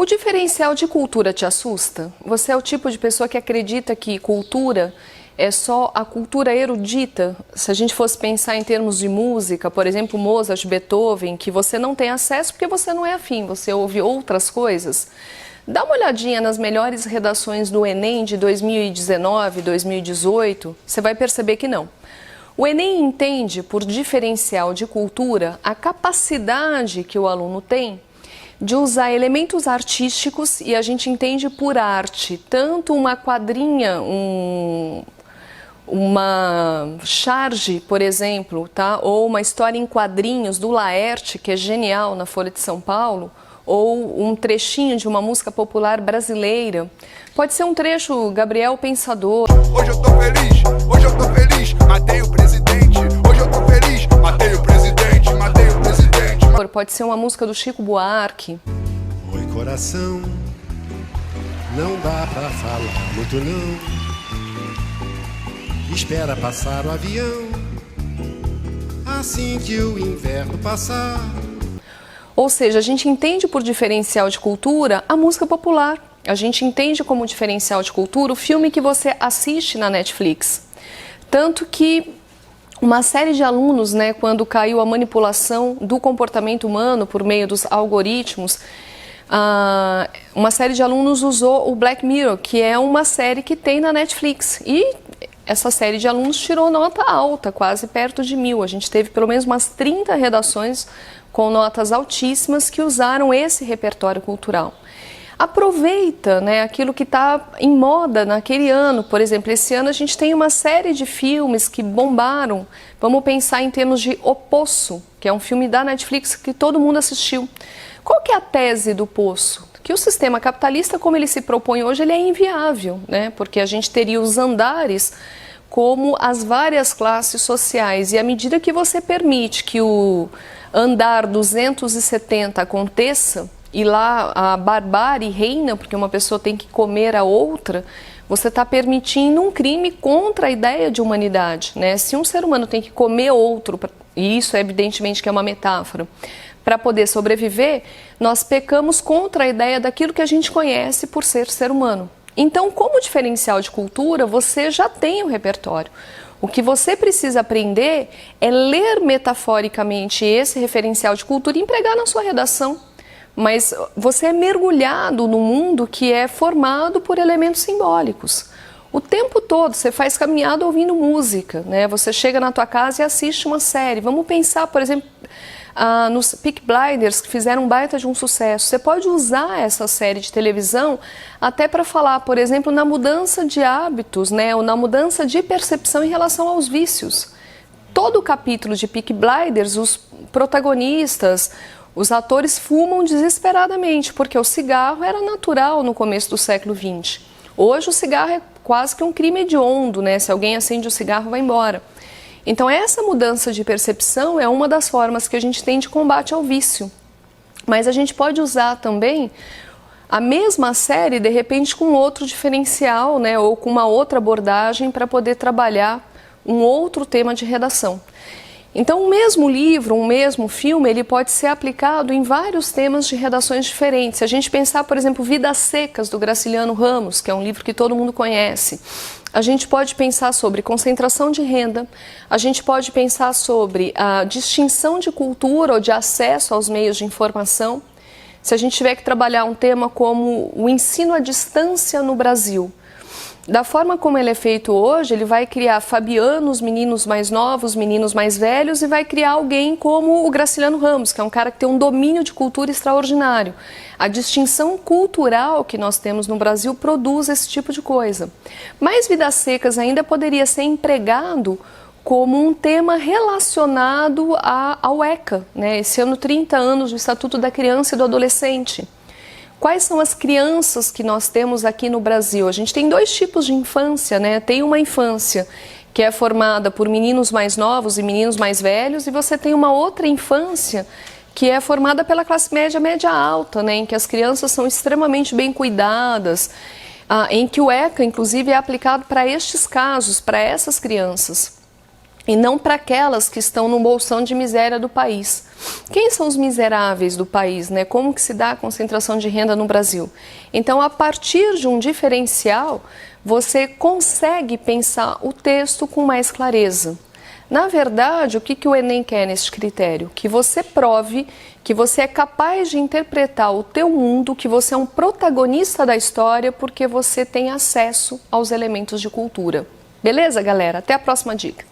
O diferencial de cultura te assusta? Você é o tipo de pessoa que acredita que cultura é só a cultura erudita? Se a gente fosse pensar em termos de música, por exemplo, Mozart, Beethoven, que você não tem acesso porque você não é afim, você ouve outras coisas. Dá uma olhadinha nas melhores redações do Enem de 2019, 2018, você vai perceber que não. O Enem entende por diferencial de cultura a capacidade que o aluno tem de usar elementos artísticos, e a gente entende por arte tanto uma quadrinha, uma charge, por exemplo, tá? Ou uma história em quadrinhos do Laerte, que é genial na Folha de São Paulo, ou um trechinho de uma música popular brasileira. Pode ser um trecho Gabriel Pensador. Hoje eu tô feliz, matei o presidente. Hoje eu tô feliz, matei o presidente, matei o presidente. Pode ser uma música do Chico Buarque. Oi, coração, não dá pra falar muito não. Espera passar o avião, assim que o inverno passar. Ou seja, a gente entende por diferencial de cultura a música popular. A gente entende como diferencial de cultura o filme que você assiste na Netflix. Tanto que uma série de alunos, né, quando caiu a manipulação do comportamento humano por meio dos algoritmos, uma série de alunos usou o Black Mirror, que é uma série que tem na Netflix. E essa série de alunos tirou nota alta, quase perto de 1000. A gente teve pelo menos umas 30 redações com notas altíssimas que usaram esse repertório cultural. Aproveita, né, aquilo que está em moda naquele ano. Por exemplo, esse ano a gente tem uma série de filmes que bombaram. Vamos pensar em termos de O Poço, que é um filme da Netflix que todo mundo assistiu. Qual que é a tese do Poço? Que o sistema capitalista, como ele se propõe hoje, ele é inviável, né? Porque a gente teria os andares como as várias classes sociais. E à medida que você permite que o andar 270 aconteça, e lá a barbárie reina, porque uma pessoa tem que comer a outra, você está permitindo um crime contra a ideia de humanidade, né? Se um ser humano tem que comer outro, e isso evidentemente que é uma metáfora, para poder sobreviver, nós pecamos contra a ideia daquilo que a gente conhece por ser humano. Então, como diferencial de cultura, você já tem um repertório. O que você precisa aprender é ler metaforicamente esse referencial de cultura e empregar na sua redação. Mas você é mergulhado no mundo que é formado por elementos simbólicos. O tempo todo você faz caminhada ouvindo música, né? Você chega na tua casa e assiste uma série. Vamos pensar, por exemplo, nos Peaky Blinders, que fizeram um baita de um sucesso. Você pode usar essa série de televisão até para falar, por exemplo, na mudança de hábitos, né? Ou na mudança de percepção em relação aos vícios. Todo o capítulo de Peaky Blinders, os protagonistas, os atores fumam desesperadamente, porque o cigarro era natural no começo do século XX. Hoje o cigarro é quase que um crime hediondo, né? Se alguém acende o cigarro, vai embora. Então essa mudança de percepção é uma das formas que a gente tem de combate ao vício. Mas a gente pode usar também a mesma série, de repente, com outro diferencial, né? Ou com uma outra abordagem para poder trabalhar um outro tema de redação. Então, o mesmo livro, um mesmo filme, ele pode ser aplicado em vários temas de redações diferentes. Se a gente pensar, por exemplo, Vidas Secas, do Graciliano Ramos, que é um livro que todo mundo conhece, a gente pode pensar sobre concentração de renda, a gente pode pensar sobre a distinção de cultura ou de acesso aos meios de informação. Se a gente tiver que trabalhar um tema como o ensino à distância no Brasil, da forma como ele é feito hoje, ele vai criar fabianos, meninos mais novos, meninos mais velhos, e vai criar alguém como o Graciliano Ramos, que é um cara que tem um domínio de cultura extraordinário. A distinção cultural que nós temos no Brasil produz esse tipo de coisa. Mas Vidas Secas ainda poderia ser empregado como um tema relacionado ao ECA, né? Esse ano 30 anos do Estatuto da Criança e do Adolescente. Quais são as crianças que nós temos aqui no Brasil? A gente tem dois tipos de infância, né? Tem uma infância que é formada por meninos mais novos e meninos mais velhos, e você tem uma outra infância que é formada pela classe média, média alta, né? Em que as crianças são extremamente bem cuidadas, em que o ECA, inclusive, é aplicado para estes casos, para essas crianças. e não para aquelas que estão no bolsão de miséria do país. Quem são os miseráveis do país, né? Como que se dá a concentração de renda no Brasil? Então, a partir de um diferencial, você consegue pensar o texto com mais clareza. Na verdade, o que o Enem quer nesse critério? Que você prove que você é capaz de interpretar o teu mundo, que você é um protagonista da história porque você tem acesso aos elementos de cultura. Beleza, galera? Até a próxima dica.